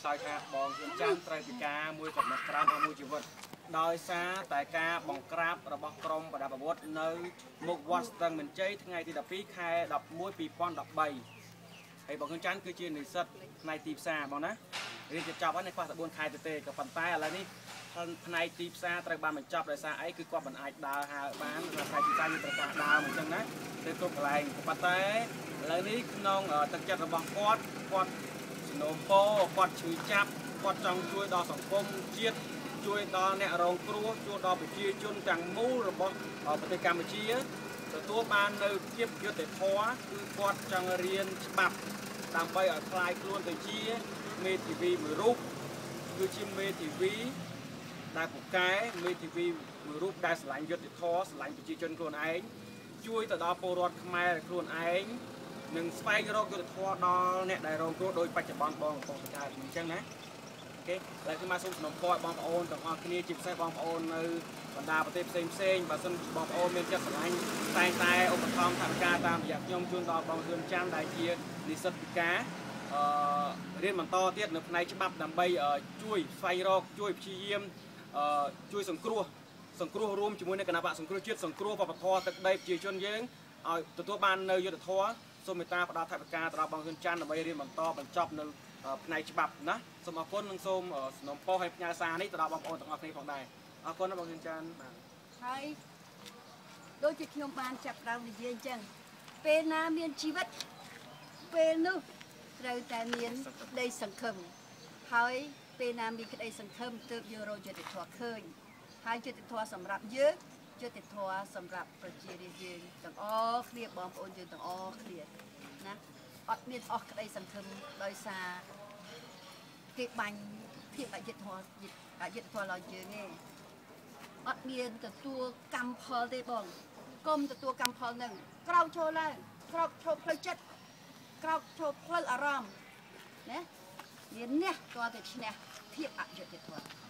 ដោយថាបងហ៊ុនចាន់ត្រូវពិការមួយកំណត់ក្រាមមួយជីវិតដោយសារតែការបង្ក្រាបរបស់ក្រមប្រដាប់អាវុធនៅមុខវត្តស្ទឹងមានជ័យថ្ងៃទី12 ខែ 11 2013 ហើយបងហ៊ុនចាន់គឺជានិស្សិតផ្នែកទីផ្សារបងណារៀនចប់ហើយនៅខ្វះតែ4 ខែទៅទេក៏ប៉ុន្តែឥឡូវនេះផ្នែកទីផ្សារត្រូវបានបញ្ចប់ដោយសារអីគឺគាត់មិនអាចដើរហើរបានផ្នែកទីផ្សារយើងត្រូវការដើរអញ្ចឹងណាទៅគ្រប់កន្លែងប៉ុន្តែឥឡូវនេះក្នុងទឹកចិត្តរបស់គាត់សំណូមពរគាត់ឈឺចាប់គាត់ចង់ជួយដល់សង្គមជាតិជួយដល់អ្នករងគ្រោះជួយដល់ប្រជាជនទាំងមូលរបស់ប្រទេសកម្ពុជាទទួលបាននៅភាពយុត្តិធម៌គឺគាត់ចង់រៀនច្បាប់ដើម្បីឲ្យคลายខ្លួនទៅជាមេធាវីមួយរូបគឺជាមេធាវីដែលពូកែមេធាវីមួយរូបដែលស្រឡាញ់យុត្តិធម៌ស្រឡាញ់ប្រជាជនខ្លួនឯងជួយទៅដល់ពលរដ្ឋខ្មែរខ្លួនឯងនិងស្វែងរកយុត្តិធម៌ដល់អ្នកដែលរងគ្រោះដោយបច្ចុប្បន្នបងកំពុងតែកើតអញ្ចឹងណាអូខេឥឡូវគឺមកសូមសំណូមពរឲ្យបងប្អូនទាំងអស់គ្នាជាពិសេសបងប្អូននៅបណ្ដាប្រទេសផ្សេងបើសិនបងប្អូនមានចិត្តស្រឡាញ់តែងតែឧបត្ថម្ភថវិកាតាមរយៈខ្ញុំជូនដល់បងហ៊ុនចាន់ដែលជានិស្សិតពិការរៀនបន្តទៀតនៅផ្នែកច្បាប់ដើម្បីជួយស្វែងរកជួយព្យាយាមជួយសង្គ្រោះរួមជាមួយនឹងគណៈបកសង្គ្រោះជាតិសង្គ្រោះវប្បធម៌ទឹកដីប្រជាជនយើងឲ្យទទួលបាននៅយុត្តិធម៌សូមមេត្តាផ្ដល់ថវិកាទៅដល់បងហ៊ុនចាន់ដើម្បីរៀនបន្តបញ្ចប់នៅផ្នែកច្បាប់ណាសូមអរគុណនិងសូមសំណូមពរឲ្យផ្ញើសារនេះទៅដល់បងប្អូនទាំងអស់គ្នាផងដែរអរគុណណាបងហ៊ុនចាន់បាទហើយដូចជាខ្ញុំបានចាប់ដើមនិយាយអញ្ចឹងពេលណាមានជីវិតពេលនោះត្រូវតែមានក្តីសង្ឃឹមហើយពេលណាមានក្តីសង្ឃឹមទើបយករកយុត្តិធម៌ឃើញហើយយុត្តិធម៌សម្រាប់យើងយុត្តិធម៌សម្រាប់ប្រជារាស្ត្រយើងទាំងអស់គ្នាបងប្អូនយើងទាំងអស់គ្នាណាអត់មានអស់ក្តីសង្ឃឹមដោយសារគេបាញ់ភាពអយុត្តិធម៌ដល់យើងទេអត់មានទទួលកម្មផលទេបងកុំទទួលកម្មផលនឹងក្រោកឈរឡើងក្រោកឈរផ្លូវចិត្តក្រោកឈរផ្លូវអារម្មណ៍ណាមានអ្នកតើទៅឈ្នះភាពអយុត្តិធម៌